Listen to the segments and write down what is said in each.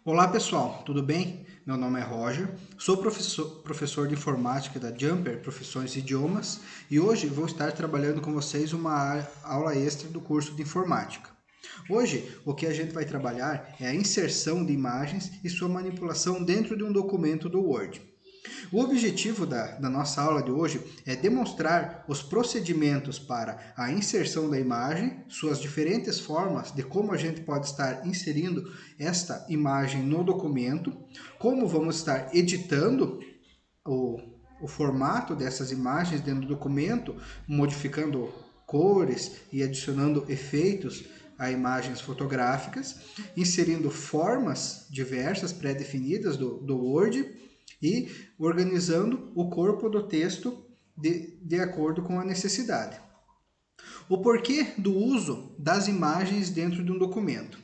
Olá pessoal, tudo bem? Meu nome é Roger, sou professor de informática da Jumper Profissões e Idiomas e hoje vou estar trabalhando com vocês uma aula extra do curso de informática. Hoje, o que a gente vai trabalhar é a inserção de imagens e sua manipulação dentro de um documento do Word. O objetivo da nossa aula de hoje é demonstrar os procedimentos para a inserção da imagem, suas diferentes formas de como a gente pode estar inserindo esta imagem no documento, como vamos estar editando o formato dessas imagens dentro do documento, modificando cores e adicionando efeitos a imagens fotográficas, inserindo formas diversas pré-definidas do Word e organizando o corpo do texto de acordo com a necessidade. O porquê do uso das imagens dentro de um documento.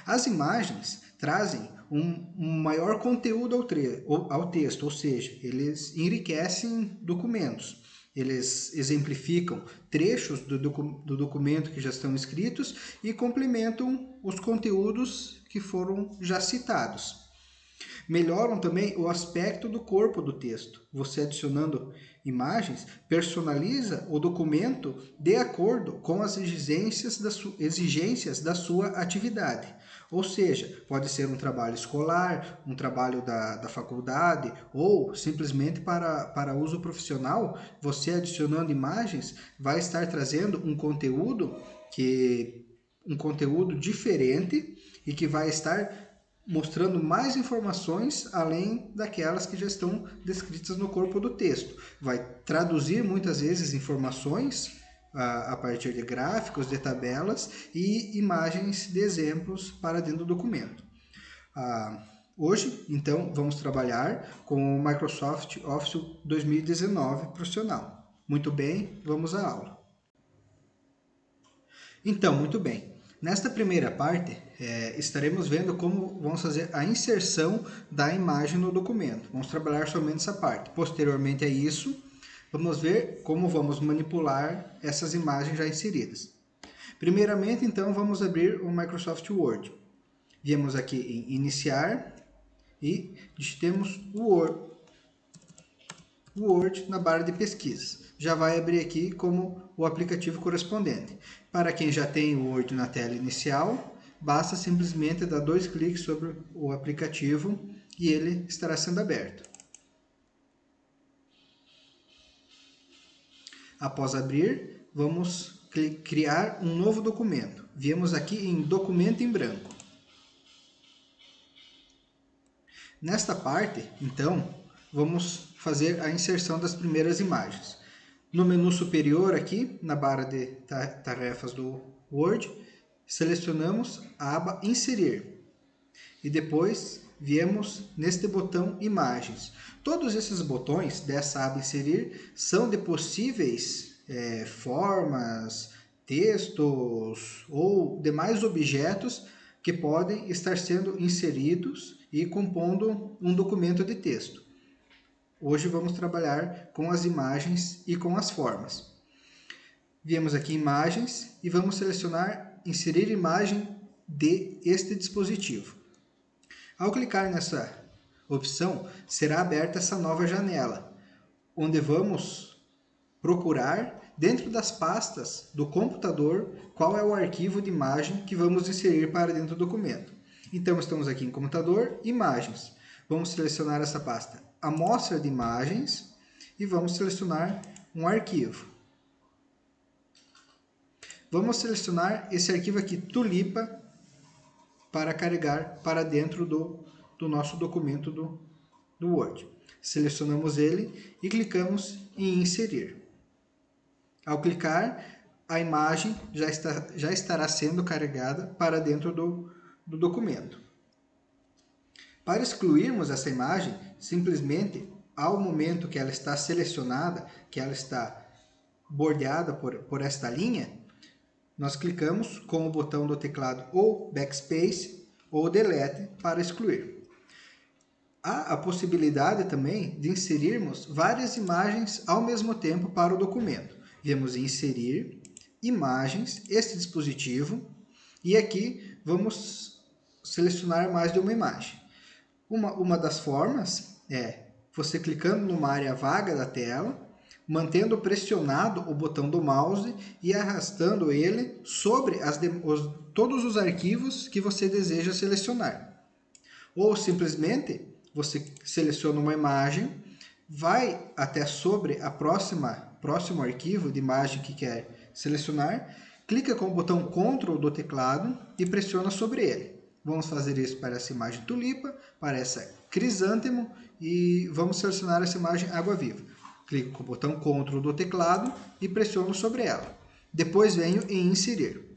As imagens trazem um maior conteúdo ao texto, ou seja, eles enriquecem documentos. Eles exemplificam trechos do documento que já estão escritos e complementam os conteúdos que foram já citados. Melhoram também o aspecto do corpo do texto. Você adicionando imagens, personaliza o documento de acordo com as exigências da sua atividade. Ou seja, pode ser um trabalho escolar, um trabalho da faculdade ou simplesmente para uso profissional. Você adicionando imagens vai estar trazendo um conteúdo diferente e que vai estar mostrando mais informações além daquelas que já estão descritas no corpo do texto. Vai traduzir muitas vezes informações a partir de gráficos, de tabelas e imagens de exemplos para dentro do documento. Hoje, então, vamos trabalhar com o Microsoft Office 2019 profissional. Muito bem, vamos à aula. Então, muito bem. Nesta primeira parte, estaremos vendo como vamos fazer a inserção da imagem no documento. Vamos trabalhar somente essa parte. Posteriormente a isso, vamos ver como vamos manipular essas imagens já inseridas. Primeiramente, então, vamos abrir o Microsoft Word. Viemos aqui em Iniciar e digitemos o Word na barra de pesquisa. Já vai abrir aqui como o aplicativo correspondente. Para quem já tem o Word na tela inicial, basta simplesmente dar 2 cliques sobre o aplicativo e ele estará sendo aberto. Após abrir, vamos criar um novo documento. Viemos aqui em Documento em Branco. Nesta parte, então, vamos fazer a inserção das primeiras imagens. No menu superior aqui, na barra de tarefas do Word, selecionamos a aba Inserir. E depois viemos neste botão Imagens. Todos esses botões dessa aba Inserir são de possíveis formas, textos ou demais objetos que podem estar sendo inseridos e compondo um documento de texto. Hoje vamos trabalhar com as imagens e com as formas. Viemos aqui em Imagens e vamos selecionar Inserir imagem deste dispositivo. Ao clicar nessa opção, será aberta essa nova janela, onde vamos procurar dentro das pastas do computador qual é o arquivo de imagem que vamos inserir para dentro do documento. Então, estamos aqui em Computador, Imagens. Vamos selecionar essa pasta Amostra de Imagens e vamos selecionar um arquivo. Vamos selecionar esse arquivo aqui, Tulipa, para carregar para dentro do nosso documento do Word. Selecionamos ele e clicamos em Inserir. Ao clicar, a imagem já estará sendo carregada para dentro do documento. Para excluirmos essa imagem, simplesmente, ao momento que ela está selecionada, que ela está bordeada por esta linha, nós clicamos com o botão do teclado ou Backspace ou Delete para excluir. Há a possibilidade também de inserirmos várias imagens ao mesmo tempo para o documento. Viemos em Inserir, Imagens, este dispositivo, e aqui vamos selecionar mais de uma imagem. Uma das formas é você clicando numa área vaga da tela, mantendo pressionado o botão do mouse e arrastando ele sobre todos os arquivos que você deseja selecionar. Ou simplesmente você seleciona uma imagem, vai até sobre a próximo arquivo de imagem que quer selecionar, clica com o botão Ctrl do teclado e pressiona sobre ele. Vamos fazer isso para essa imagem tulipa, para essa crisântemo e vamos selecionar essa imagem água-viva. Clico com o botão Ctrl do teclado e pressiono sobre ela. Depois venho em inserir.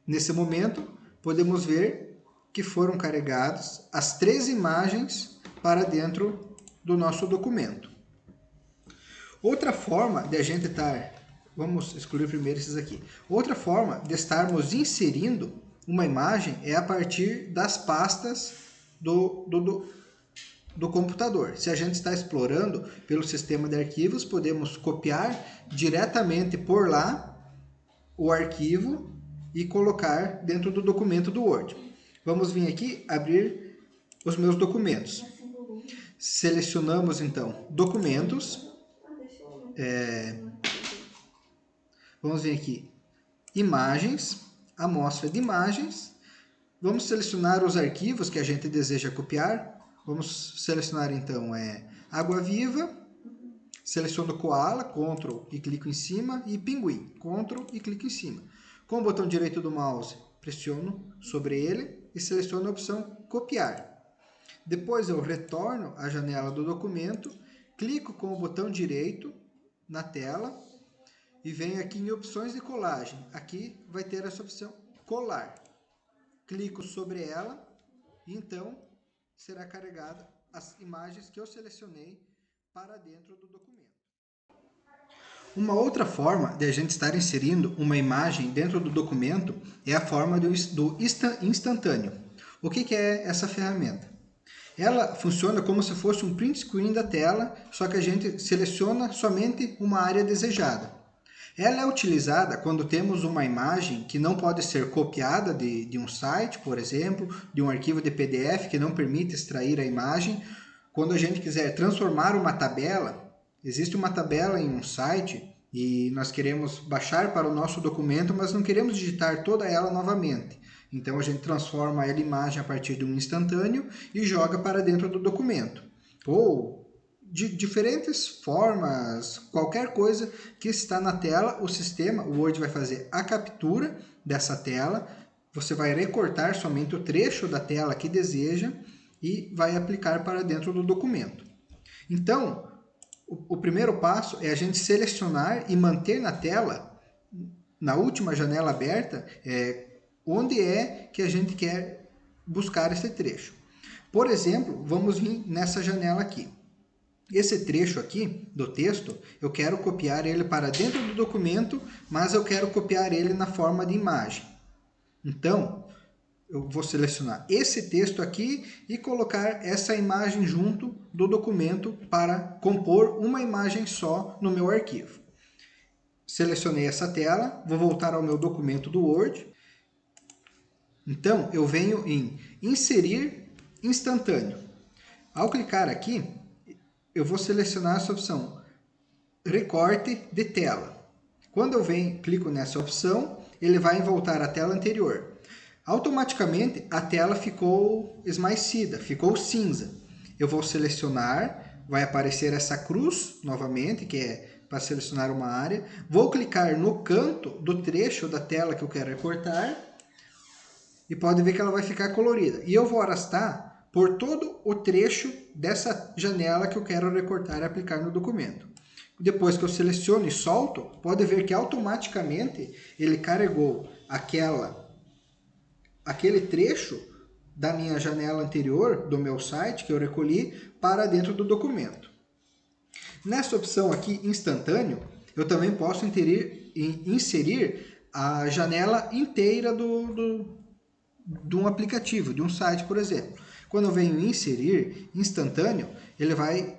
Nesse momento, podemos ver que foram carregadas as 3 imagens para dentro do nosso documento. Outra forma de a gente estar... Vamos excluir primeiro esses aqui. Outra forma de estarmos inserindo uma imagem é a partir das pastas do computador. Se a gente está explorando pelo sistema de arquivos, podemos copiar diretamente por lá o arquivo e colocar dentro do documento do Word. Vamos vir aqui abrir os meus documentos. Selecionamos então documentos. Vamos vir aqui imagens, amostra de imagens. Vamos selecionar os arquivos que a gente deseja copiar. Vamos selecionar então água viva. Seleciono koala, Ctrl e clico em cima, e pinguim, Ctrl e clico em cima. Com o botão direito do mouse, pressiono sobre ele e seleciono a opção copiar. Depois eu retorno à janela do documento, clico com o botão direito na tela e venho aqui em opções de colagem. Aqui vai ter essa opção colar. Clico sobre ela e então será carregada as imagens que eu selecionei para dentro do documento. Uma outra forma de a gente estar inserindo uma imagem dentro do documento é a forma do instantâneo. O que é essa ferramenta? Ela funciona como se fosse um print screen da tela, só que a gente seleciona somente uma área desejada. Ela é utilizada quando temos uma imagem que não pode ser copiada de um site, por exemplo, de um arquivo de PDF que não permite extrair a imagem. Quando a gente quiser transformar uma tabela, existe uma tabela em um site e nós queremos baixar para o nosso documento, mas não queremos digitar toda ela novamente. Então a gente transforma a imagem a partir de um instantâneo e joga para dentro do documento. Ou de diferentes formas, qualquer coisa que está na tela, o sistema, o Word vai fazer a captura dessa tela, você vai recortar somente o trecho da tela que deseja e vai aplicar para dentro do documento. Então, o primeiro passo é a gente selecionar e manter na tela, na última janela aberta, onde é que a gente quer buscar esse trecho. Por exemplo, vamos vir nessa janela aqui. Esse trecho aqui do texto, eu quero copiar ele para dentro do documento, mas eu quero copiar ele na forma de imagem. Então, eu vou selecionar esse texto aqui e colocar essa imagem junto do documento para compor uma imagem só no meu arquivo. Selecionei essa tela, vou voltar ao meu documento do Word. Então, eu venho em Inserir Instantâneo. Ao clicar aqui, eu vou selecionar essa opção Recorte de tela. Quando eu clico nessa opção, ele vai voltar à tela anterior. Automaticamente, a tela ficou esmaecida, ficou cinza. Eu vou selecionar, vai aparecer essa cruz novamente, que é para selecionar uma área. Vou clicar no canto do trecho da tela que eu quero recortar e pode ver que ela vai ficar colorida. E eu vou arrastar por todo o trecho dessa janela que eu quero recortar e aplicar no documento. Depois que eu seleciono e solto, pode ver que automaticamente ele carregou aquele trecho da minha janela anterior, do meu site, que eu recolhi, para dentro do documento. Nessa opção aqui, instantâneo, eu também posso inserir a janela inteira de um aplicativo, de um site, por exemplo. Quando eu venho em inserir instantâneo, ele vai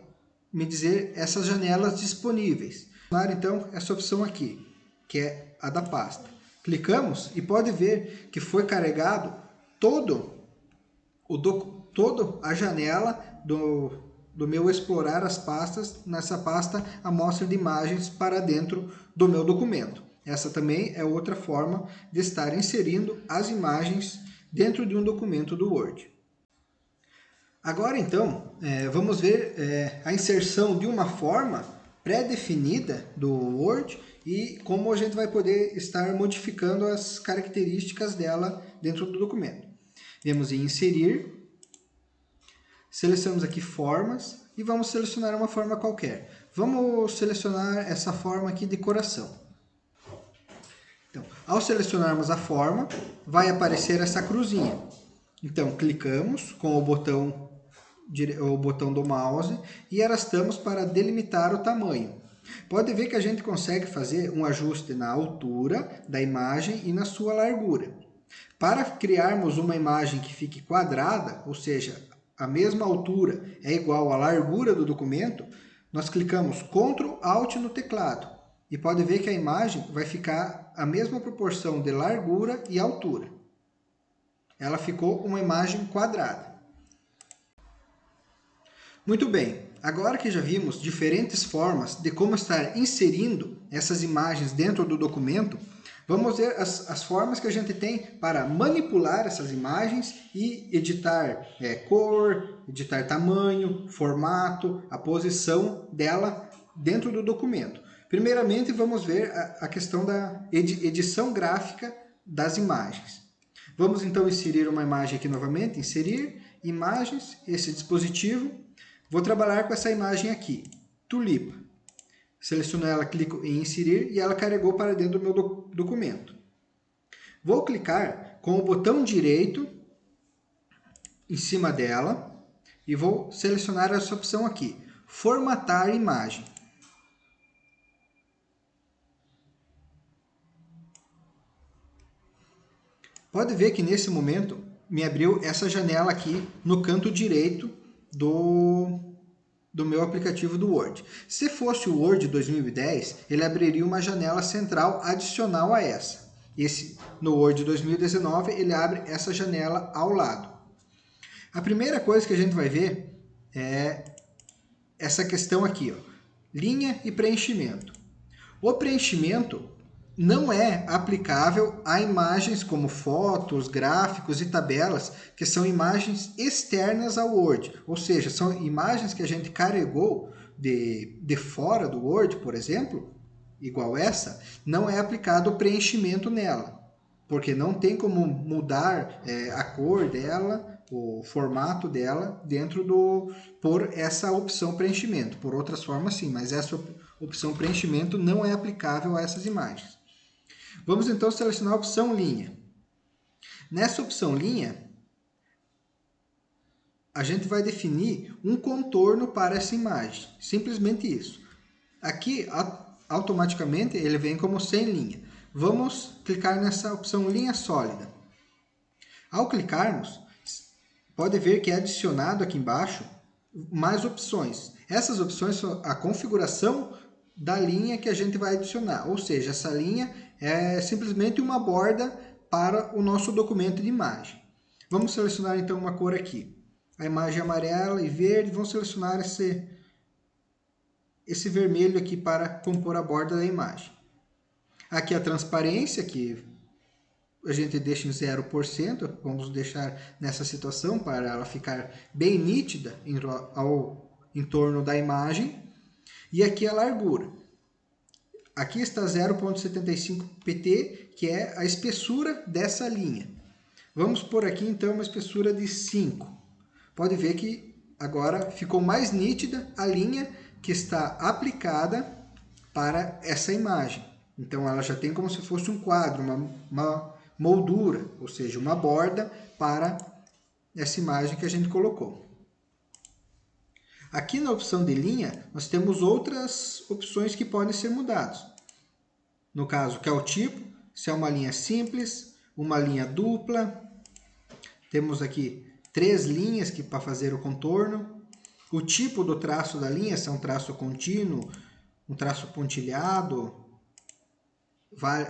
me dizer essas janelas disponíveis. Então, essa opção aqui, que é a da pasta. Clicamos e pode ver que foi carregado toda toda a janela do meu explorar as pastas, nessa pasta amostra de imagens para dentro do meu documento. Essa também é outra forma de estar inserindo as imagens dentro de um documento do Word. Agora então, vamos ver a inserção de uma forma pré-definida do Word e como a gente vai poder estar modificando as características dela dentro do documento. Vamos em Inserir, selecionamos aqui Formas e vamos selecionar uma forma qualquer. Vamos selecionar essa forma aqui de coração. Então, ao selecionarmos a forma, vai aparecer essa cruzinha. Então, clicamos com o botão do mouse e arrastamos para delimitar o tamanho. Pode ver que a gente consegue fazer um ajuste na altura da imagem e na sua largura. Para criarmos uma imagem que fique quadrada, ou seja, a mesma altura é igual à largura do documento, nós clicamos Ctrl Alt no teclado e pode ver que a imagem vai ficar a mesma proporção de largura e altura. Ela ficou uma imagem quadrada. Muito bem, agora que já vimos diferentes formas de como estar inserindo essas imagens dentro do documento, vamos ver as formas que a gente tem para manipular essas imagens e editar cor, editar tamanho, formato, a posição dela dentro do documento. Primeiramente, vamos ver a questão da edição gráfica das imagens. Vamos então inserir uma imagem aqui novamente, inserir, imagens, esse dispositivo. Vou trabalhar com essa imagem aqui, tulipa. Seleciono ela, clico em inserir e ela carregou para dentro do meu documento. Vou clicar com o botão direito em cima dela e vou selecionar essa opção aqui, formatar imagem. Pode ver que nesse momento me abriu essa janela aqui no canto direito do meu aplicativo do Word. Se fosse o Word 2010, ele abriria uma janela central adicional a essa. No Word 2019, ele abre essa janela ao lado. A primeira coisa que a gente vai ver é essa questão aqui, ó, linha e preenchimento. O preenchimento não é aplicável a imagens como fotos, gráficos e tabelas, que são imagens externas ao Word, ou seja, são imagens que a gente carregou de fora do Word, por exemplo, igual essa, não é aplicado o preenchimento nela, porque não tem como mudar a cor dela, o formato dela por essa opção preenchimento. Por outras formas sim, mas essa opção preenchimento não é aplicável a essas imagens. Vamos então selecionar a opção linha. Nessa opção linha, a gente vai definir um contorno para essa imagem. Simplesmente isso. Aqui, automaticamente, ele vem como sem linha. Vamos clicar nessa opção linha sólida. Ao clicarmos, pode ver que é adicionado aqui embaixo mais opções. Essas opções são a configuração da linha que a gente vai adicionar. Ou seja, essa linha é simplesmente uma borda para o nosso documento de imagem. Vamos selecionar então uma cor aqui. A imagem amarela e verde, vamos selecionar esse vermelho aqui para compor a borda da imagem. Aqui a transparência, que a gente deixa em 0%, vamos deixar nessa situação para ela ficar bem nítida em torno da imagem. E aqui a largura. Aqui está 0,75 pt, que é a espessura dessa linha. Vamos pôr aqui então uma espessura de 5. Pode ver que agora ficou mais nítida a linha que está aplicada para essa imagem. Então ela já tem como se fosse um quadro, uma moldura, ou seja, uma borda para essa imagem que a gente colocou. Aqui na opção de linha, nós temos outras opções que podem ser mudadas. No caso, que é o tipo, se é uma linha simples, uma linha dupla. Temos aqui 3 linhas para fazer o contorno. O tipo do traço da linha, se é um traço contínuo, um traço pontilhado,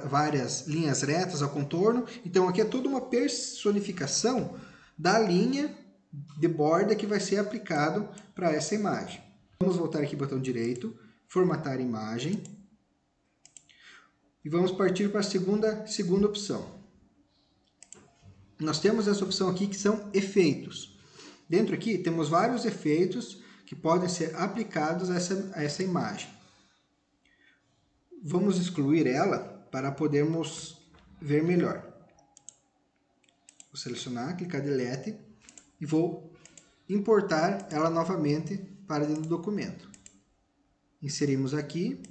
várias linhas retas ao contorno. Então aqui é toda uma personificação da linha de borda que vai ser aplicado para essa imagem. Vamos voltar aqui, botão direito, formatar imagem. E vamos partir para a segunda opção. Nós temos essa opção aqui que são efeitos. Dentro aqui temos vários efeitos que podem ser aplicados a essa imagem. Vamos excluir ela para podermos ver melhor. Vou selecionar, clicar Delete e vou importar ela novamente para dentro do documento. Inserimos aqui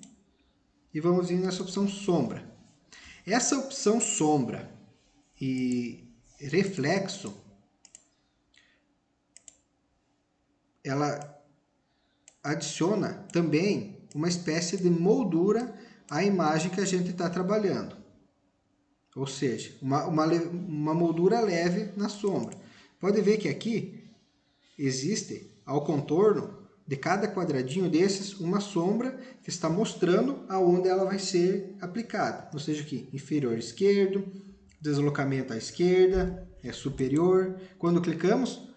e vamos vir nessa opção sombra. Essa opção sombra e reflexo, ela adiciona também uma espécie de moldura à imagem que a gente está trabalhando. Ou seja, uma moldura leve na sombra. Pode ver que aqui existe, ao contorno de cada quadradinho desses, uma sombra que está mostrando aonde ela vai ser aplicada. Ou seja, aqui, inferior esquerdo, deslocamento à esquerda, superior. Quando clicamos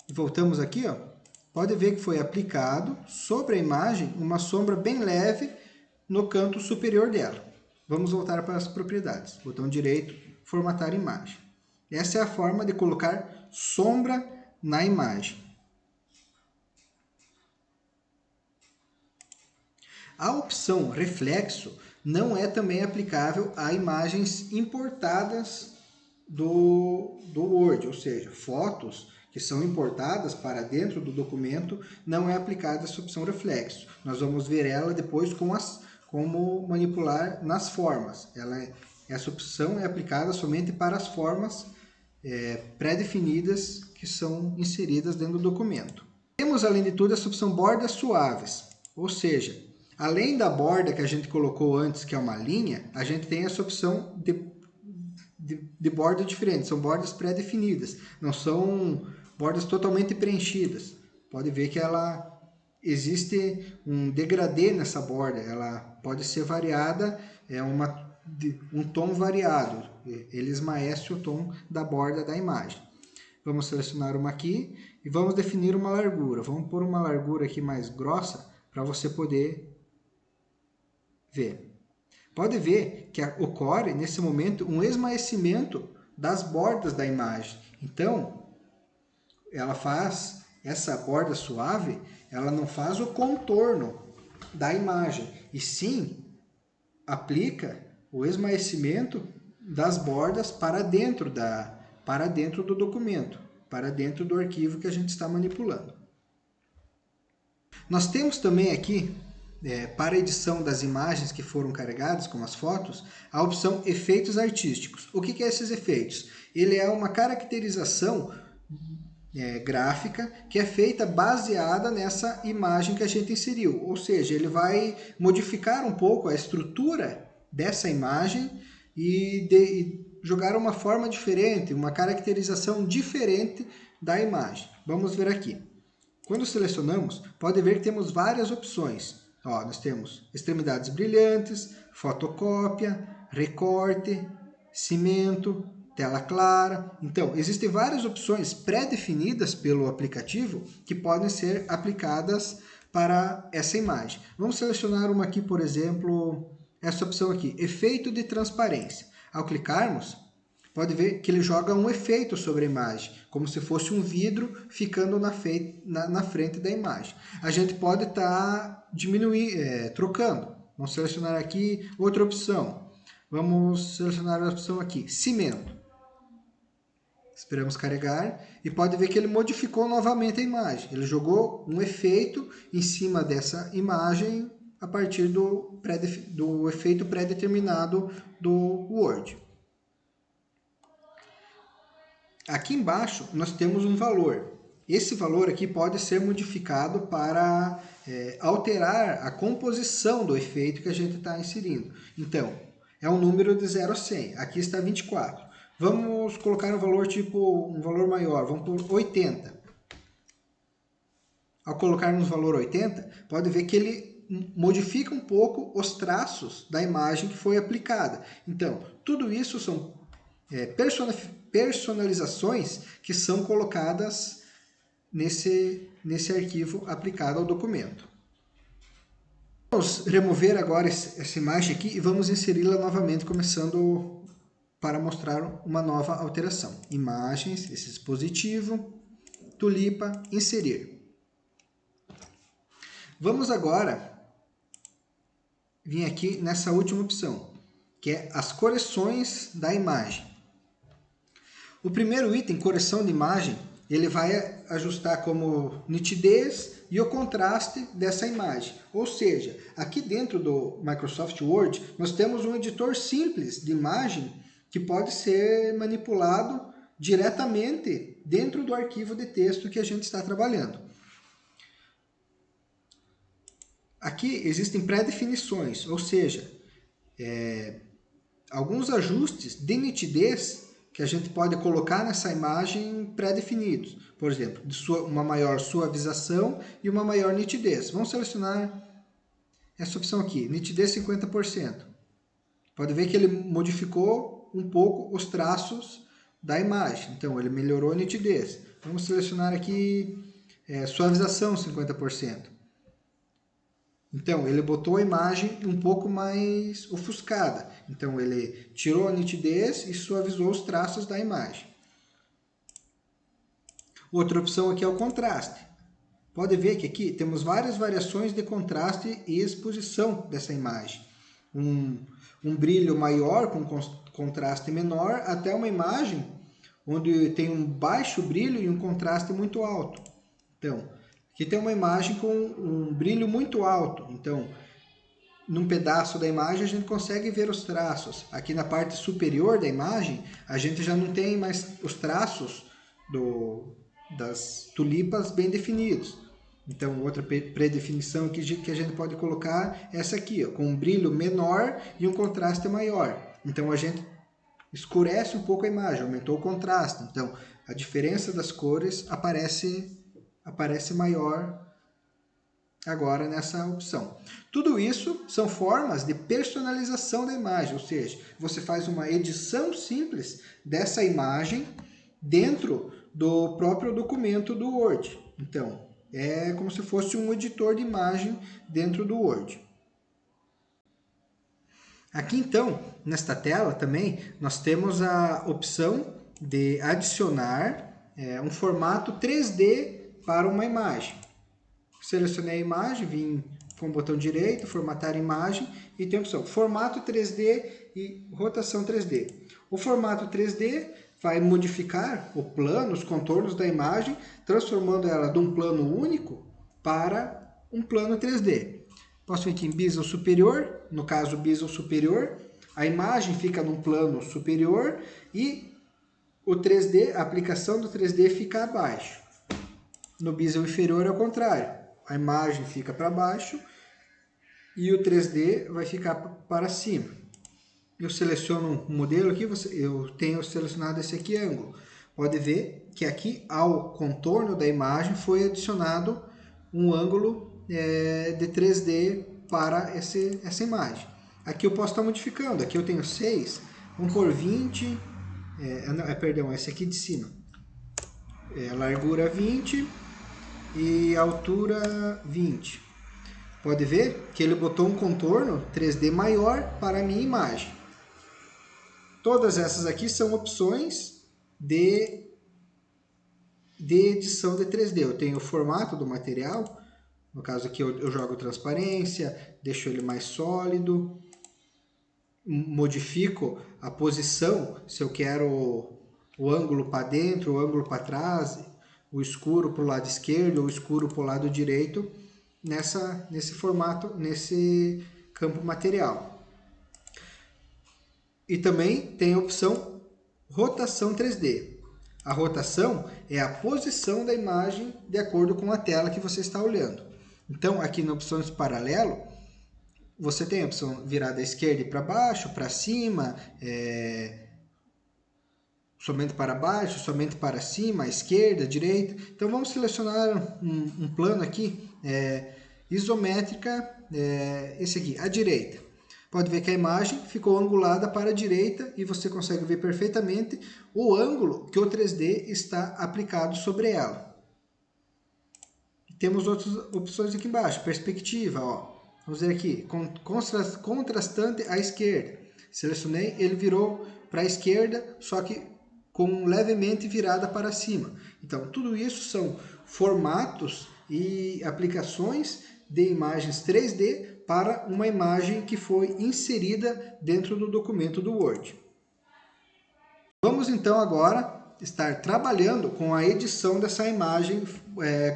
e voltamos aqui, ó, pode ver que foi aplicado sobre a imagem uma sombra bem leve no canto superior dela. Vamos voltar para as propriedades. Botão direito, formatar imagem. Essa é a forma de colocar sombra na imagem. A opção reflexo não é também aplicável a imagens importadas do Word, ou seja, fotos que são importadas para dentro do documento, não é aplicada essa opção reflexo. Nós vamos ver ela depois como manipular nas formas. Essa opção é aplicada somente para as formas pré-definidas que são inseridas dentro do documento. Temos, além de tudo, essa opção bordas suaves, ou seja, além da borda que a gente colocou antes, que é uma linha, a gente tem essa opção de borda diferente. São bordas pré-definidas, não são bordas totalmente preenchidas. Pode ver que existe um degradê nessa borda, ela pode ser variada, um tom variado, ele esmaece o tom da borda da imagem. Vamos selecionar uma aqui e vamos definir uma largura. Vamos pôr uma largura aqui mais grossa para você poder ver. Pode ver que ocorre nesse momento um esmaecimento das bordas da imagem. Então, essa borda suave, ela não faz o contorno da imagem, e sim aplica o esmaecimento das bordas para dentro do documento, para dentro do arquivo que a gente está manipulando. Nós temos também aqui, para a edição das imagens que foram carregadas, como as fotos, a opção Efeitos Artísticos. O que é esses efeitos? Ele é uma caracterização gráfica que é feita baseada nessa imagem que a gente inseriu. Ou seja, ele vai modificar um pouco a estrutura dessa imagem e jogar uma forma diferente, uma caracterização diferente da imagem. Vamos ver aqui. Quando selecionamos, pode ver que temos várias opções. Ó, nós temos extremidades brilhantes, fotocópia, recorte, cimento, tela clara. Então, existem várias opções pré-definidas pelo aplicativo que podem ser aplicadas para essa imagem. Vamos selecionar uma aqui, por exemplo, essa opção aqui, efeito de transparência. Ao clicarmos, pode ver que ele joga um efeito sobre a imagem, como se fosse um vidro ficando na frente da imagem. A gente pode estar trocando. Vamos selecionar aqui outra opção. Vamos selecionar a opção aqui, cimento. Esperamos carregar e pode ver que ele modificou novamente a imagem. Ele jogou um efeito em cima dessa imagem a partir do efeito pré-determinado do Word. Aqui embaixo nós temos um valor. Esse valor aqui pode ser modificado para alterar a composição do efeito que a gente está inserindo. Então, é um número de 0 a 100. Aqui está 24. Vamos colocar um valor um valor maior, vamos por 80. Ao colocarmos o valor 80, pode ver que ele modifica um pouco os traços da imagem que foi aplicada. Então, tudo isso são personalizações que são colocadas nesse arquivo aplicado ao documento. Vamos remover agora essa imagem aqui e vamos inseri-la novamente, começando para mostrar uma nova alteração. Imagens, esse dispositivo, tulipa, inserir. Vamos agora vir aqui nessa última opção, que é as correções da imagem. O primeiro item, correção de imagem, ele vai ajustar como nitidez e o contraste dessa imagem. Ou seja, aqui dentro do Microsoft Word, nós temos um editor simples de imagem que pode ser manipulado diretamente dentro do arquivo de texto que a gente está trabalhando. Aqui existem pré-definições, ou seja, alguns ajustes de nitidez que a gente pode colocar nessa imagem pré-definidos. Por exemplo, uma maior suavização e uma maior nitidez. Vamos selecionar essa opção aqui, nitidez 50%. Pode ver que ele modificou um pouco os traços da imagem. Então, ele melhorou a nitidez. Vamos selecionar aqui suavização 50%. Então, ele botou a imagem um pouco mais ofuscada. Então, ele tirou a nitidez e suavizou os traços da imagem. Outra opção aqui é o contraste. Pode ver que aqui temos várias variações de contraste e exposição dessa imagem. Um brilho maior com contraste menor, até uma imagem onde tem um baixo brilho e um contraste muito alto. Então, aqui tem uma imagem com um brilho muito alto. Então, num pedaço da imagem a gente consegue ver os traços. Aqui na parte superior da imagem, a gente já não tem mais os traços das tulipas bem definidos. Então, outra predefinição que a gente pode colocar é essa aqui, ó, com um brilho menor e um contraste maior. Então, a gente escurece um pouco a imagem, aumentou o contraste. Então, a diferença das cores aparece maior agora nessa opção. Tudo isso são formas de personalização da imagem, ou seja, você faz uma edição simples dessa imagem dentro do próprio documento do Word. Então, é como se fosse um editor de imagem dentro do Word. Aqui então, nesta tela também, nós temos a opção de adicionar um formato 3D para uma imagem. Selecionei a imagem, vim com o botão direito, formatar a imagem e tem a opção formato 3D e rotação 3D. O formato 3D vai modificar o plano, os contornos da imagem, transformando ela de um plano único para um plano 3D. Posso vir aqui em Bezel superior, no caso Bezel superior, a imagem fica num plano superior e o 3D, a aplicação do 3D fica abaixo. No Bezel inferior é o contrário, a imagem fica para baixo e o 3D vai ficar para cima. Eu seleciono um modelo aqui, eu tenho selecionado esse aqui ângulo. Pode ver que aqui ao contorno da imagem foi adicionado um ângulo de 3D para essa imagem. Aqui eu posso estar modificando, aqui eu tenho 6, vamos por 20, perdão, esse aqui de cima. Largura 20 e altura 20. Pode ver que ele botou um contorno 3D maior para a minha imagem. Todas essas aqui são opções de edição de 3D. Eu tenho o formato do material, no caso aqui eu jogo transparência, deixo ele mais sólido, modifico a posição, se eu quero o ângulo para dentro, o ângulo para trás, o escuro para o lado esquerdo, o escuro para o lado direito, nesse formato, nesse campo material. E também tem a opção rotação 3D. A rotação é a posição da imagem de acordo com a tela que você está olhando. Então, aqui na opção de paralelo, você tem a opção virar da esquerda e para baixo, para cima, somente para baixo, somente para cima, esquerda, direita. Então, vamos selecionar um plano aqui, isométrica, esse aqui, à direita. Pode ver que a imagem ficou angulada para a direita e você consegue ver perfeitamente o ângulo que o 3D está aplicado sobre ela. temos outras opções aqui embaixo. Perspectiva, ó. Vamos ver aqui, contrastante à esquerda. Selecionei, ele virou para a esquerda, só que com levemente virada para cima. Então, tudo isso são formatos e aplicações de imagens 3D para uma imagem que foi inserida dentro do documento do Word. Vamos então agora estar trabalhando com a edição dessa imagem,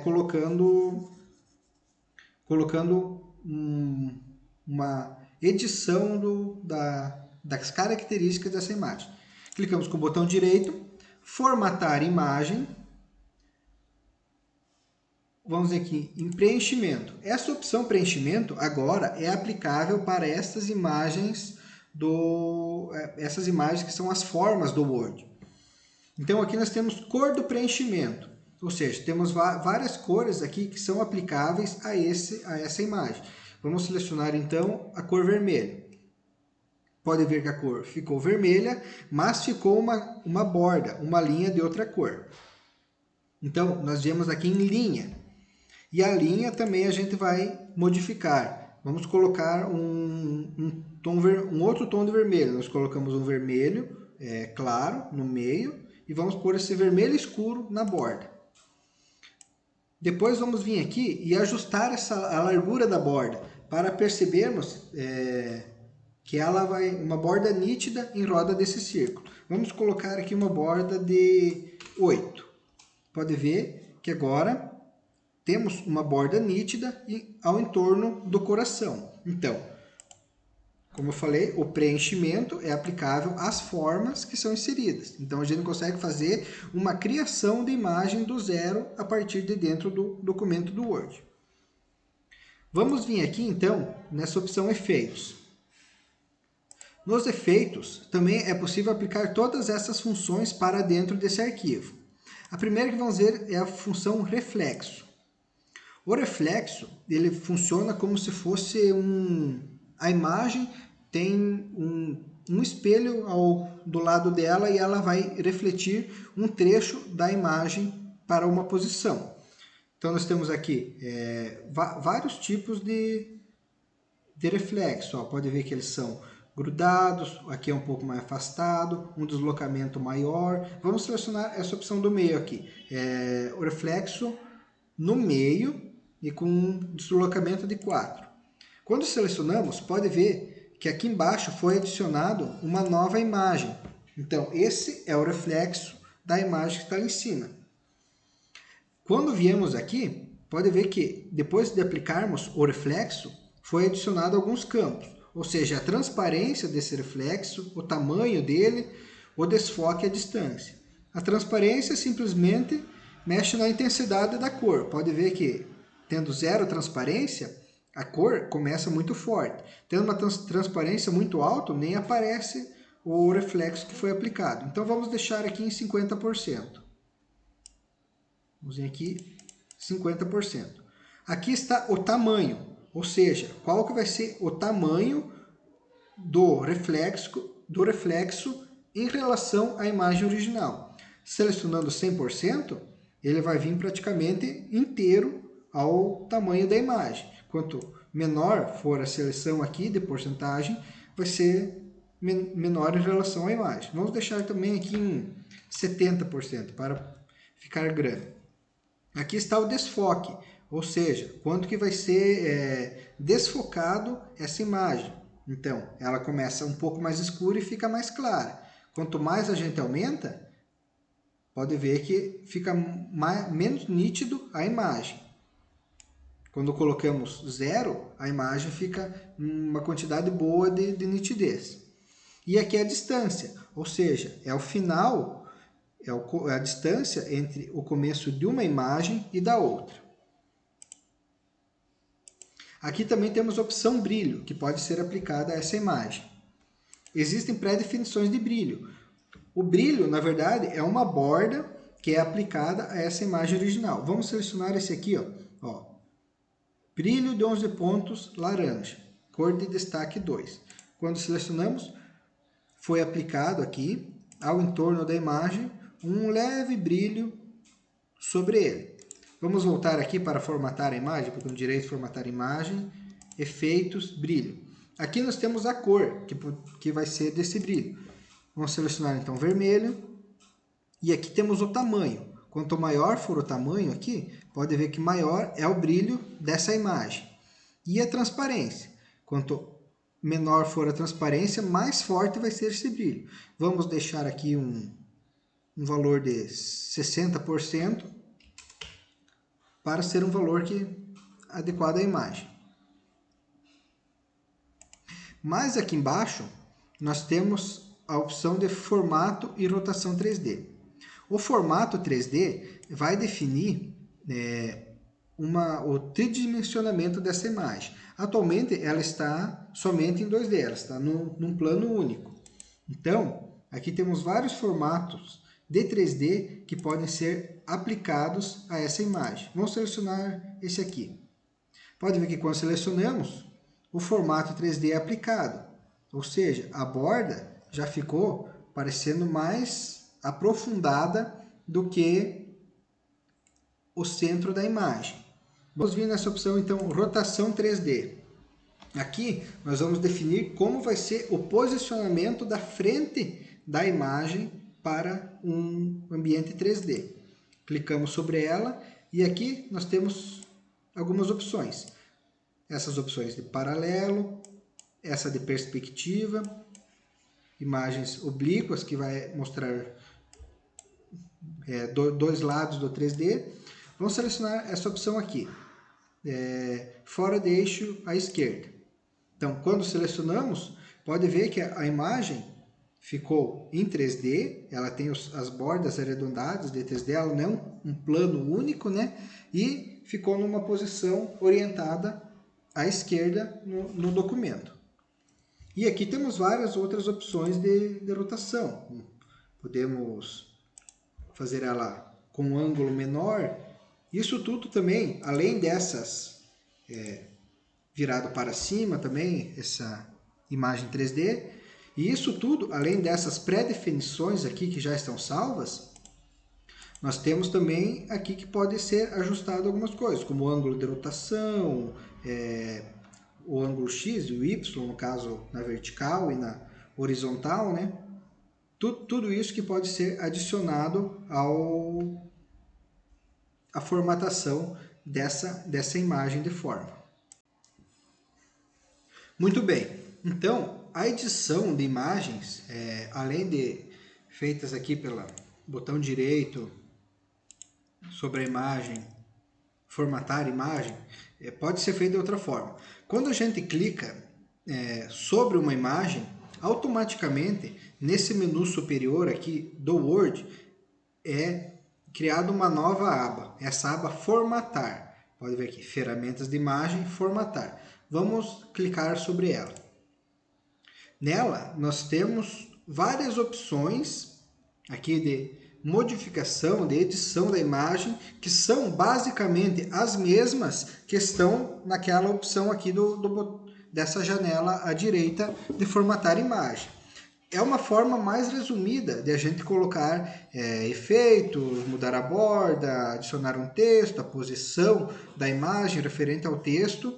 colocando uma edição das características dessa imagem. Clicamos com o botão direito, formatar imagem. Vamos aqui em preenchimento. Essa opção preenchimento agora é aplicável para essas imagens que são as formas do Word. Então aqui nós temos cor do preenchimento, ou seja, temos várias cores aqui que são aplicáveis a essa imagem. Vamos selecionar então a cor vermelha. Pode ver que a cor ficou vermelha, mas ficou uma borda, uma linha de outra cor. Então nós viemos aqui em linha. E a linha também a gente vai modificar. Vamos colocar um outro tom de vermelho. Nós colocamos um vermelho claro no meio e vamos pôr esse vermelho escuro na borda. Depois vamos vir aqui e ajustar a largura da borda para percebermos que ela vai uma borda nítida em roda desse círculo. Vamos colocar aqui uma borda de 8. Pode ver que agora temos uma borda nítida ao entorno do coração. Então, como eu falei, o preenchimento é aplicável às formas que são inseridas. Então, a gente consegue fazer uma criação de imagem do zero a partir de dentro do documento do Word. Vamos vir aqui, então, nessa opção Efeitos. Nos efeitos, também é possível aplicar todas essas funções para dentro desse arquivo. A primeira que vamos ver é a função Reflexo. O reflexo, ele funciona como se fosse a imagem tem um espelho do lado dela e ela vai refletir um trecho da imagem para uma posição. Então nós temos aqui vários tipos de reflexo. Ó, pode ver que eles são grudados, aqui é um pouco mais afastado, um deslocamento maior. Vamos selecionar essa opção do meio aqui. O reflexo no meio e com um deslocamento de 4. Quando selecionamos, pode ver que aqui embaixo foi adicionado uma nova imagem. Então, esse é o reflexo da imagem que está ali em cima. Quando viemos aqui, pode ver que depois de aplicarmos o reflexo, foi adicionado alguns campos. Ou seja, a transparência desse reflexo, o tamanho dele, o desfoque e a distância. A transparência simplesmente mexe na intensidade da cor. Pode ver que tendo zero transparência, a cor começa muito forte. Tendo uma transparência muito alta, nem aparece o reflexo que foi aplicado. Então vamos deixar aqui em 50%. Vamos vir aqui, 50%. Aqui está o tamanho, ou seja, qual que vai ser o tamanho do reflexo em relação à imagem original. Selecionando 100%, ele vai vir praticamente inteiro ao tamanho da imagem. Quanto menor for a seleção aqui de porcentagem, vai ser menor em relação à imagem. Vamos deixar também aqui em 70% para ficar grande. Aqui está o desfoque, ou seja, quanto que vai ser desfocado essa imagem. Então, ela começa um pouco mais escura e fica mais clara. Quanto mais a gente aumenta, pode ver que fica menos nítido a imagem. Quando colocamos 0, a imagem fica uma quantidade boa de nitidez. E aqui é a distância, ou seja, é o final, é a distância entre o começo de uma imagem e da outra. Aqui também temos a opção brilho, que pode ser aplicada a essa imagem. Existem pré-definições de brilho. O brilho, na verdade, é uma borda que é aplicada a essa imagem original. Vamos selecionar esse aqui, ó. Brilho de 11 pontos laranja, cor de destaque 2. Quando selecionamos, foi aplicado aqui, ao entorno da imagem, um leve brilho sobre ele. Vamos voltar aqui para formatar a imagem, botão direito, formatar imagem, efeitos, brilho. Aqui nós temos a cor, que vai ser desse brilho. Vamos selecionar então vermelho, e aqui temos o tamanho. Quanto maior for o tamanho aqui, pode ver que maior é o brilho dessa imagem. E a transparência. Quanto menor for a transparência, mais forte vai ser esse brilho. Vamos deixar aqui um valor de 60%, para ser um valor adequado à imagem. Mas aqui embaixo, nós temos a opção de formato e rotação 3D. O formato 3D vai definir o tridimensionamento dessa imagem. Atualmente, ela está somente em 2D, ela está num plano único. Então, aqui temos vários formatos de 3D que podem ser aplicados a essa imagem. Vamos selecionar esse aqui. Pode ver que quando selecionamos, o formato 3D é aplicado. Ou seja, a borda já ficou parecendo mais aprofundada do que o centro da imagem. Vamos vir nessa opção, então, rotação 3D. Aqui, nós vamos definir como vai ser o posicionamento da frente da imagem para um ambiente 3D. Clicamos sobre ela e aqui nós temos algumas opções. Essas opções de paralelo, essa de perspectiva, imagens oblíquas, que vai mostrar dois lados do 3D. Vamos selecionar essa opção aqui, fora de eixo à esquerda. Então, quando selecionamos, pode ver que a imagem ficou em 3D, ela tem as bordas arredondadas de 3D, ela não é um plano único, né? E ficou numa posição orientada à esquerda no documento. E aqui temos várias outras opções de rotação. Podemos fazer ela com um ângulo menor. Isso tudo também, além dessas virado para cima também, essa imagem 3D. E isso tudo, além dessas pré-definições aqui que já estão salvas, nós temos também aqui que pode ser ajustado algumas coisas, como o ângulo de rotação, o ângulo X e o Y, no caso na vertical e na horizontal, né? Tudo isso que pode ser adicionado à formatação dessa imagem de forma. Muito bem, então a edição de imagens, além de feitas aqui pelo botão direito sobre a imagem, formatar imagem, pode ser feita de outra forma. Quando a gente clica sobre uma imagem, automaticamente nesse menu superior aqui do Word é criada uma nova aba, essa aba formatar. Pode ver aqui, ferramentas de imagem, formatar. Vamos clicar sobre ela. Nela, nós temos várias opções aqui de modificação, de edição da imagem, que são basicamente as mesmas que estão naquela opção aqui dessa janela à direita de formatar imagem. É uma forma mais resumida de a gente colocar efeitos, mudar a borda, adicionar um texto, a posição da imagem referente ao texto,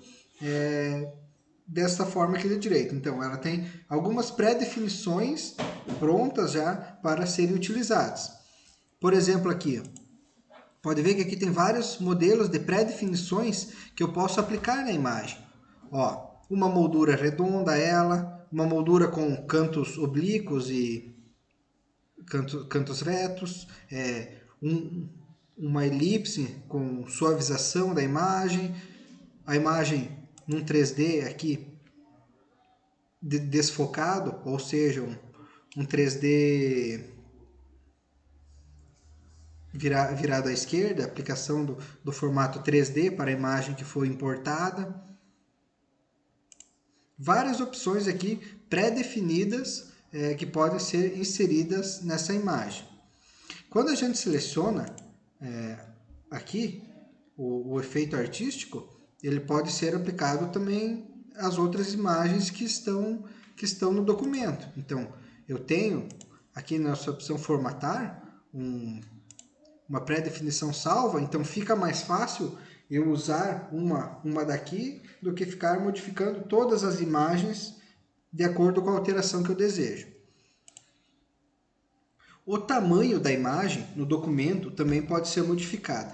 desta forma aqui da direita. Então, ela tem algumas pré-definições prontas já para serem utilizadas. Por exemplo, aqui, pode ver que aqui tem vários modelos de pré-definições que eu posso aplicar na imagem. Uma moldura redonda, uma moldura com cantos oblíquos e cantos retos, uma elipse com suavização da imagem, a imagem num 3D aqui desfocado, ou seja, um 3D virado à esquerda, aplicação do formato 3D para a imagem que foi importada. Várias opções aqui pré-definidas que podem ser inseridas nessa imagem. Quando a gente seleciona aqui o efeito artístico, ele pode ser aplicado também às outras imagens que estão no documento. Então, eu tenho aqui nessa opção formatar uma pré-definição salva, então fica mais fácil eu usar uma daqui do que ficar modificando todas as imagens de acordo com a alteração que eu desejo. O tamanho da imagem no documento também pode ser modificado.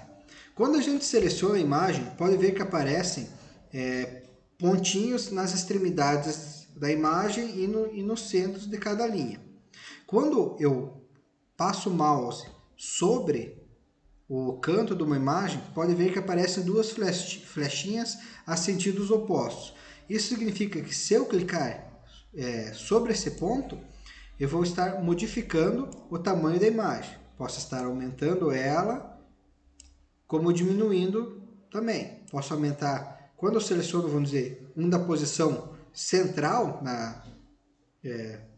Quando a gente seleciona a imagem, pode ver que aparecem pontinhos nas extremidades da imagem e nos centros de cada linha. Quando eu passo o mouse sobre o canto de uma imagem, pode ver que aparecem duas flechinhas a sentidos opostos. Isso significa que se eu clicar sobre esse ponto, eu vou estar modificando o tamanho da imagem. Posso estar aumentando ela, como diminuindo também. Posso aumentar, quando eu seleciono, vamos dizer, da posição central,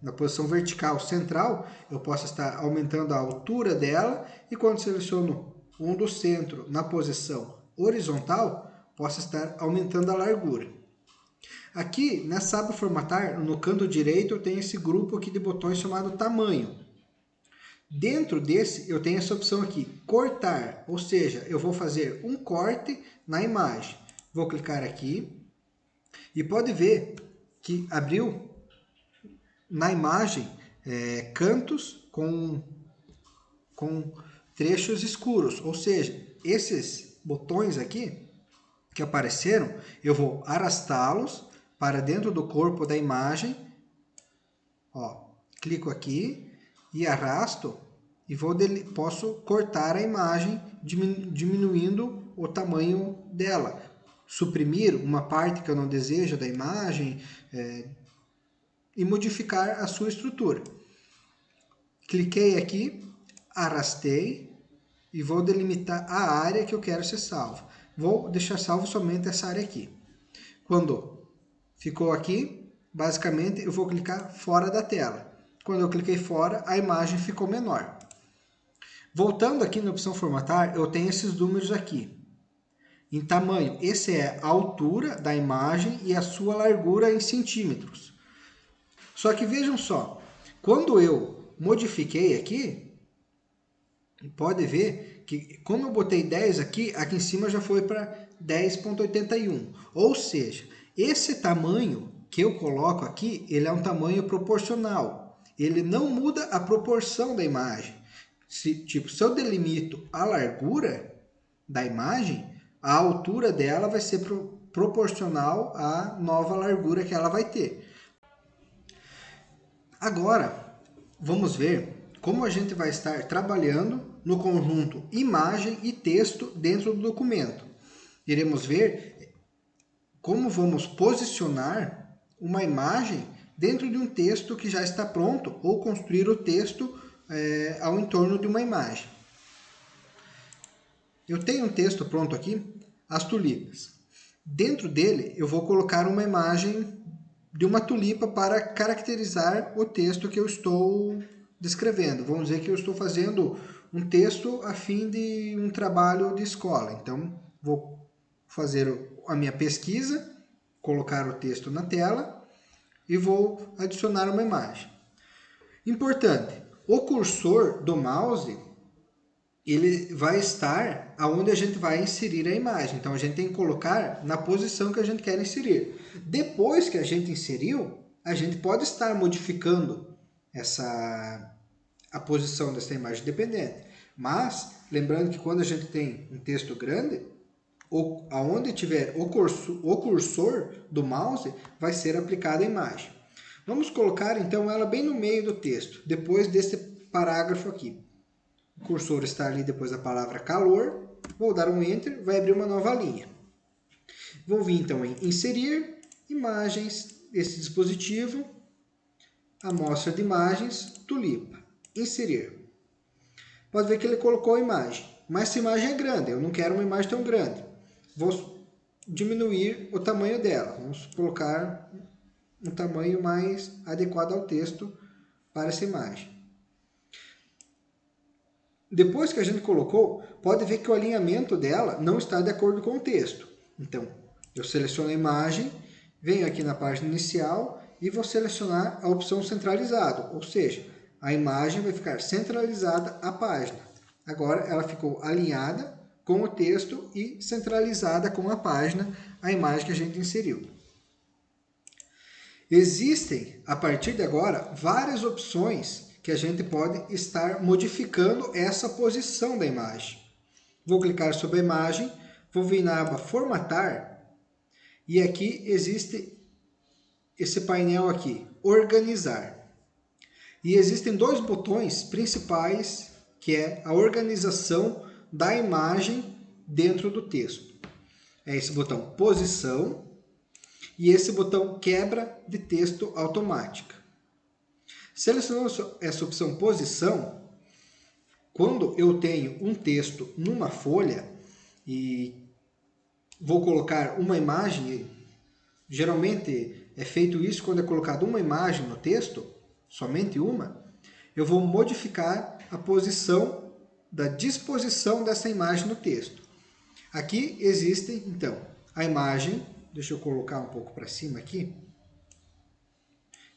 na posição vertical central, eu posso estar aumentando a altura dela, e quando seleciono do centro na posição horizontal, posso estar aumentando a largura. Aqui, nessa aba formatar, no canto direito, eu tenho esse grupo aqui de botões chamado tamanho. Dentro desse, eu tenho essa opção aqui, cortar, ou seja, eu vou fazer um corte na imagem. Vou clicar aqui e pode ver que abriu na imagem cantos com trechos escuros, ou seja, esses botões aqui que apareceram, eu vou arrastá-los para dentro do corpo da imagem. Ó, clico aqui e arrasto e posso cortar a imagem diminuindo o tamanho dela, suprimir uma parte que eu não desejo da imagem e modificar a sua estrutura. Cliquei aqui, arrastei e vou delimitar a área que eu quero ser salvo. Vou deixar salvo somente essa área aqui. Quando ficou aqui, basicamente eu vou clicar fora da tela. Quando eu cliquei fora, a imagem ficou menor. Voltando aqui na opção formatar, eu tenho esses números aqui. Em tamanho, esse é a altura da imagem e a sua largura em centímetros. Só que vejam só, quando eu modifiquei aqui, pode ver que como eu botei 10 aqui em cima já foi para 10.81. Ou seja, esse tamanho que eu coloco aqui, ele é um tamanho proporcional. Ele não muda a proporção da imagem. Se eu delimito a largura da imagem, a altura dela vai ser proporcional à nova largura que ela vai ter. Agora, vamos ver como a gente vai estar trabalhando no conjunto imagem e texto dentro do documento. Iremos ver como vamos posicionar uma imagem dentro de um texto que já está pronto, ou construir o texto ao entorno de uma imagem. Eu tenho um texto pronto aqui, as tulipas. Dentro dele eu vou colocar uma imagem de uma tulipa para caracterizar o texto que eu estou descrevendo. Vamos dizer que eu estou fazendo um texto a fim de um trabalho de escola. Então, vou fazer a minha pesquisa, colocar o texto na tela e vou adicionar uma imagem. Importante, o cursor do mouse, ele vai estar aonde a gente vai inserir a imagem. Então, a gente tem que colocar na posição que a gente quer inserir. Depois que a gente inseriu, a gente pode estar modificando a posição dessa imagem dependente. Mas, lembrando que quando a gente tem um texto grande, aonde tiver o cursor do mouse, vai ser aplicada a imagem. Vamos colocar, então, ela bem no meio do texto, depois desse parágrafo aqui. O cursor está ali depois da palavra calor. Vou dar um Enter, vai abrir uma nova linha. Vou vir, então, em Inserir, Imagens, esse dispositivo, Amostra de Imagens, Tulipa. Inserir. Pode ver que ele colocou a imagem, mas essa imagem é grande, eu não quero uma imagem tão grande. Vou diminuir o tamanho dela, vamos colocar um tamanho mais adequado ao texto para essa imagem. Depois que a gente colocou, pode ver que o alinhamento dela não está de acordo com o texto. Então, eu seleciono a imagem, venho aqui na página inicial e vou selecionar a opção centralizado, ou seja, a imagem vai ficar centralizada à página. Agora ela ficou alinhada com o texto e centralizada com a página, a imagem que a gente inseriu. Existem, a partir de agora, várias opções que a gente pode estar modificando essa posição da imagem. Vou clicar sobre a imagem, vou vir na aba Formatar, e aqui existe esse painel aqui, Organizar. E existem dois botões principais, que é a organização da imagem dentro do texto. É esse botão Posição e esse botão Quebra de Texto Automática. Selecionando essa opção Posição, quando eu tenho um texto numa folha e vou colocar uma imagem, geralmente é feito isso quando é colocado uma imagem no texto, somente uma, eu vou modificar a posição da disposição dessa imagem no texto. Aqui existe, então, a imagem, deixa eu colocar um pouco para cima aqui.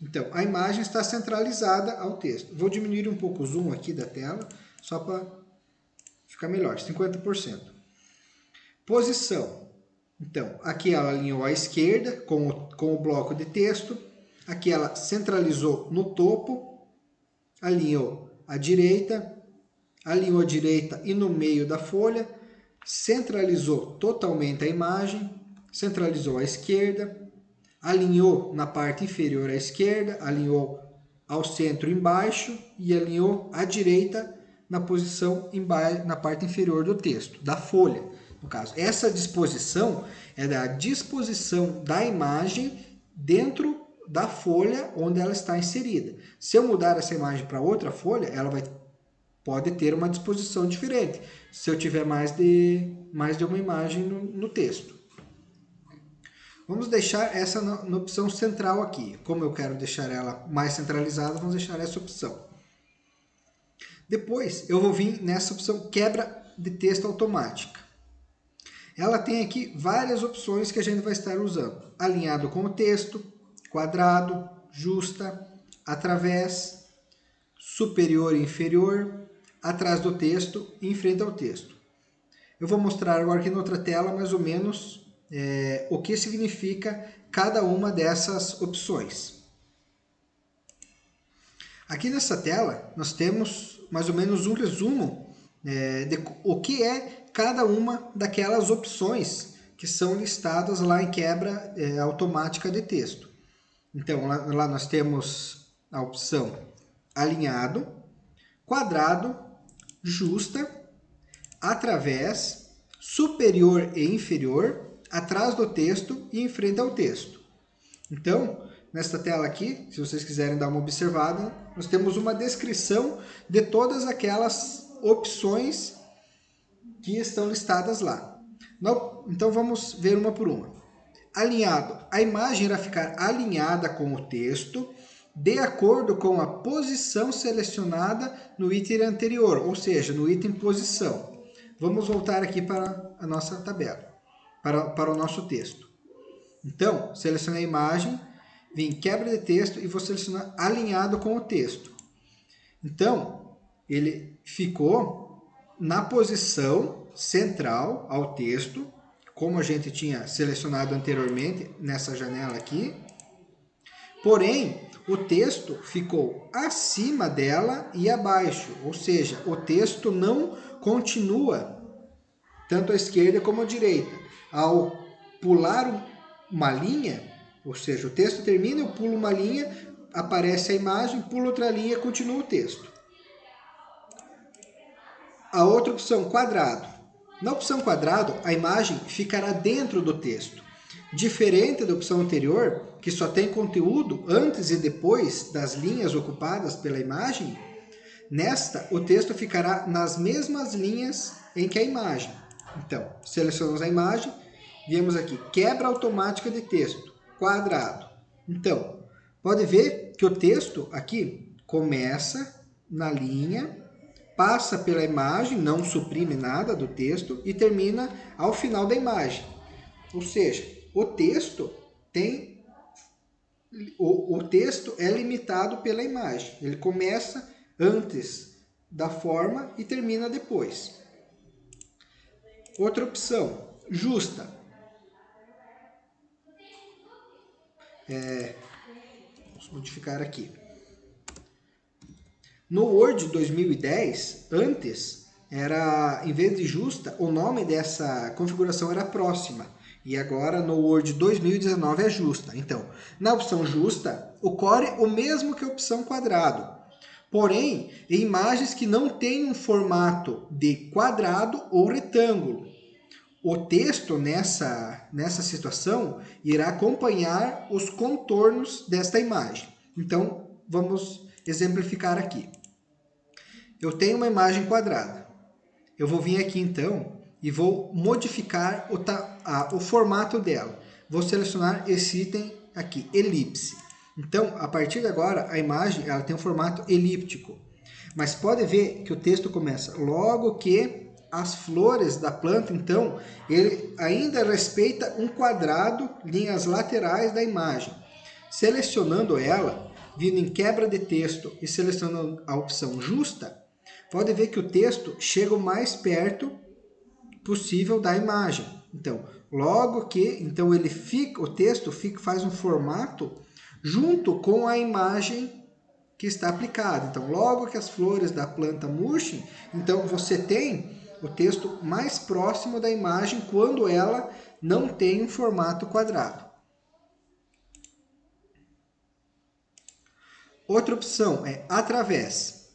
Então, a imagem está centralizada ao texto. Vou diminuir um pouco o zoom aqui da tela, só para ficar melhor, 50%. Posição. Então, aqui ela alinhou à esquerda com o bloco de texto. Aqui ela centralizou no topo, alinhou à direita e no meio da folha, centralizou totalmente a imagem, centralizou à esquerda, alinhou na parte inferior à esquerda, alinhou ao centro embaixo e alinhou à direita na posição na parte inferior do texto, da folha, no caso. Essa disposição é da disposição da imagem dentro da folha onde ela está inserida. Se eu mudar essa imagem para outra folha, ela pode ter uma disposição diferente, se eu tiver mais de uma imagem no texto. Vamos deixar essa na opção central aqui. Como eu quero deixar ela mais centralizada, vamos deixar essa opção. Depois eu vou vir nessa opção Quebra de Texto Automática. Ela tem aqui várias opções que a gente vai estar usando. Alinhado com o texto, quadrado, justa, através, superior e inferior, atrás do texto e em frente ao texto. Eu vou mostrar agora aqui na outra tela mais ou menos o que significa cada uma dessas opções. Aqui nessa tela nós temos mais ou menos um resumo de o que é cada uma daquelas opções que são listadas lá em quebra automática de texto. Então lá nós temos a opção alinhado, quadrado, justa, através, superior e inferior, atrás do texto e em frente ao texto. Então, nesta tela aqui, se vocês quiserem dar uma observada, nós temos uma descrição de todas aquelas opções que estão listadas lá. Então vamos ver uma por uma. Alinhado. A imagem irá ficar alinhada com o texto de acordo com a posição selecionada no item anterior, ou seja, no item posição. Vamos voltar aqui para a nossa tabela, para o nosso texto. Então, selecionei a imagem, vim em quebra de texto e vou selecionar alinhado com o texto. Então, ele ficou na posição central ao texto, como a gente tinha selecionado anteriormente nessa janela aqui. Porém, o texto ficou acima dela e abaixo, ou seja, o texto não continua tanto à esquerda como à direita. Ao pular uma linha, ou seja, o texto termina, eu pulo uma linha, aparece a imagem, pulo outra linha, continua o texto. A outra opção, quadrado. Na opção quadrado, a imagem ficará dentro do texto. Diferente da opção anterior, que só tem conteúdo antes e depois das linhas ocupadas pela imagem, nesta o texto ficará nas mesmas linhas em que a imagem. Então, selecionamos a imagem, viemos aqui, quebra automática de texto, quadrado. Então, pode ver que o texto aqui começa na linha, passa pela imagem, não suprime nada do texto e termina ao final da imagem. Ou seja, o texto é limitado pela imagem. Ele começa antes da forma e termina depois. Outra opção, justa. Vamos modificar aqui. No Word 2010, antes, em vez de justa, o nome dessa configuração era próxima. E agora no Word 2019 é justa. Então, na opção justa, ocorre o mesmo que a opção quadrado. Porém, em imagens que não têm um formato de quadrado ou retângulo. O texto nessa situação irá acompanhar os contornos desta imagem. Então, vamos exemplificar aqui. Eu tenho uma imagem quadrada. Eu vou vir aqui então e vou modificar o formato dela. Vou selecionar esse item aqui, elipse. Então, a partir de agora, a imagem ela tem um formato elíptico. Mas pode ver que o texto começa logo que as flores da planta, então, ele ainda respeita um quadrado, linhas laterais da imagem. Selecionando ela, vindo em quebra de texto e selecionando a opção justa, pode ver que o texto chega o mais perto possível da imagem. Então, logo que então o texto faz um formato junto com a imagem que está aplicada. Então, logo que as flores da planta murchem, então você tem o texto mais próximo da imagem quando ela não tem um formato quadrado. Outra opção é através.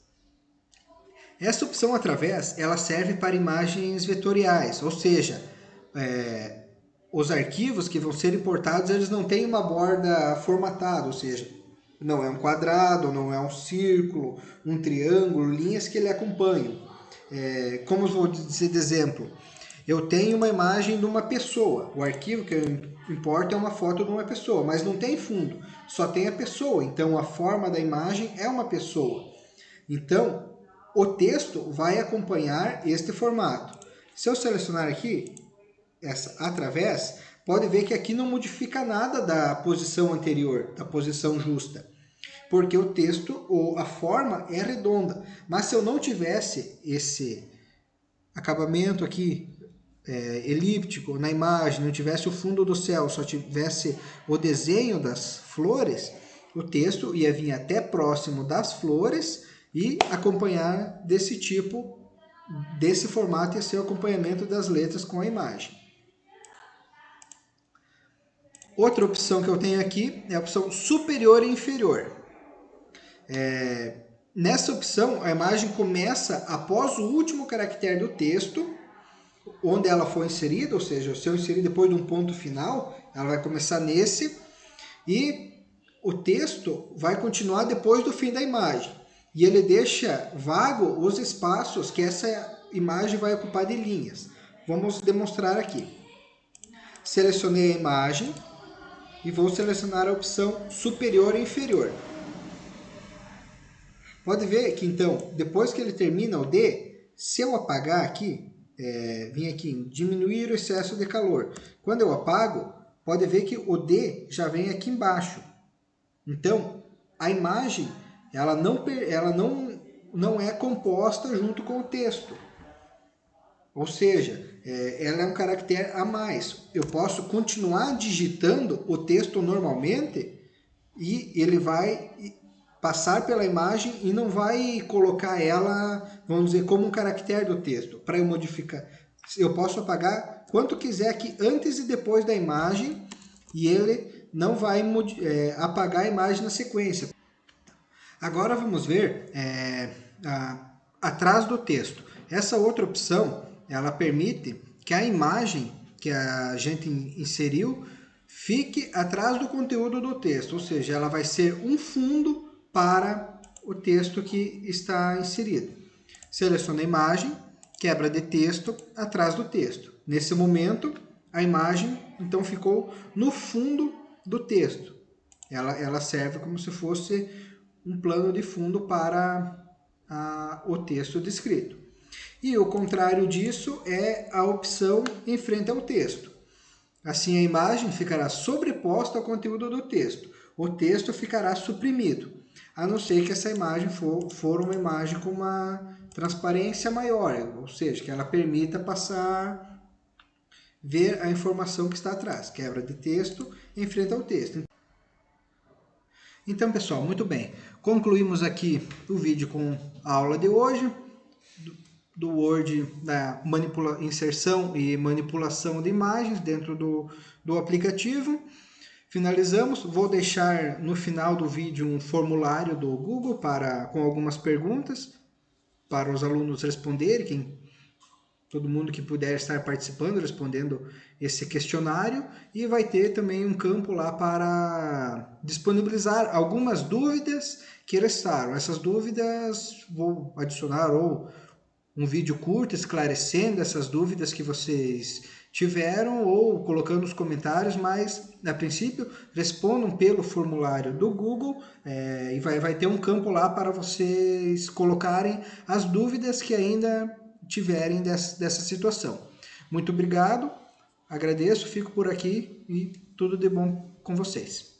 Essa opção através, ela serve para imagens vetoriais, ou seja, os arquivos que vão ser importados, eles não têm uma borda formatada, ou seja, não é um quadrado, não é um círculo, um triângulo, linhas que ele acompanha. Como eu vou dizer de exemplo, eu tenho uma imagem de uma pessoa, o arquivo que eu importo é uma foto de uma pessoa, mas não tem fundo, só tem a pessoa, então a forma da imagem é uma pessoa. Então, o texto vai acompanhar este formato. Se eu selecionar aqui, essa através, pode ver que aqui não modifica nada da posição anterior, da posição justa. Porque o texto, ou a forma é redonda. Mas se eu não tivesse esse acabamento aqui, elíptico na imagem, não tivesse o fundo do céu, só tivesse o desenho das flores, o texto ia vir até próximo das flores e acompanhar desse formato e ser o acompanhamento das letras com a imagem. Outra opção que eu tenho aqui é a opção superior e inferior. Nessa opção, a imagem começa após o último caractere do texto, onde ela foi inserida, ou seja, se eu inserir depois de um ponto final, ela vai começar nesse, e o texto vai continuar depois do fim da imagem. E ele deixa vago os espaços que essa imagem vai ocupar de linhas. Vamos demonstrar aqui. Selecionei a imagem e vou selecionar a opção superior e inferior. Pode ver que então, depois que ele termina o D, se eu apagar aqui, vim aqui em diminuir o excesso de calor. Quando eu apago, pode ver que o D já vem aqui embaixo. Então, a imagem ela não é composta junto com o texto. Ou seja, ela é um caractere a mais. Eu posso continuar digitando o texto normalmente e ele vai passar pela imagem e não vai colocar ela, vamos dizer, como um caractere do texto. Para eu modificar, eu posso apagar quanto quiser aqui antes e depois da imagem e ele não vai apagar a imagem na sequência. Agora vamos ver atrás do texto. Essa outra opção, ela permite que a imagem que a gente inseriu fique atrás do conteúdo do texto, ou seja, ela vai ser um fundo para o texto que está inserido. Seleciona a imagem, quebra de texto atrás do texto. Nesse momento, a imagem então ficou no fundo do texto. Ela serve como se fosse um plano de fundo para o texto descrito. E o contrário disso é a opção em frente ao texto. Assim, a imagem ficará sobreposta ao conteúdo do texto. O texto ficará suprimido, a não ser que essa imagem for uma imagem com uma transparência maior, ou seja, que ela permita passar, ver a informação que está atrás, quebra de texto em frente ao texto. Então, pessoal, muito bem. Concluímos aqui o vídeo com a aula de hoje, do Word, da inserção e manipulação de imagens dentro do aplicativo. Finalizamos. Vou deixar no final do vídeo um formulário do Google com algumas perguntas para os alunos responderem, todo mundo que puder estar participando, respondendo esse questionário, e vai ter também um campo lá para disponibilizar algumas dúvidas que restaram. Essas dúvidas vou adicionar ou um vídeo curto esclarecendo essas dúvidas que vocês tiveram ou colocando nos comentários, mas a princípio respondam pelo formulário do Google e vai ter um campo lá para vocês colocarem as dúvidas que ainda tiverem dessa situação. Muito obrigado, agradeço, fico por aqui e tudo de bom com vocês.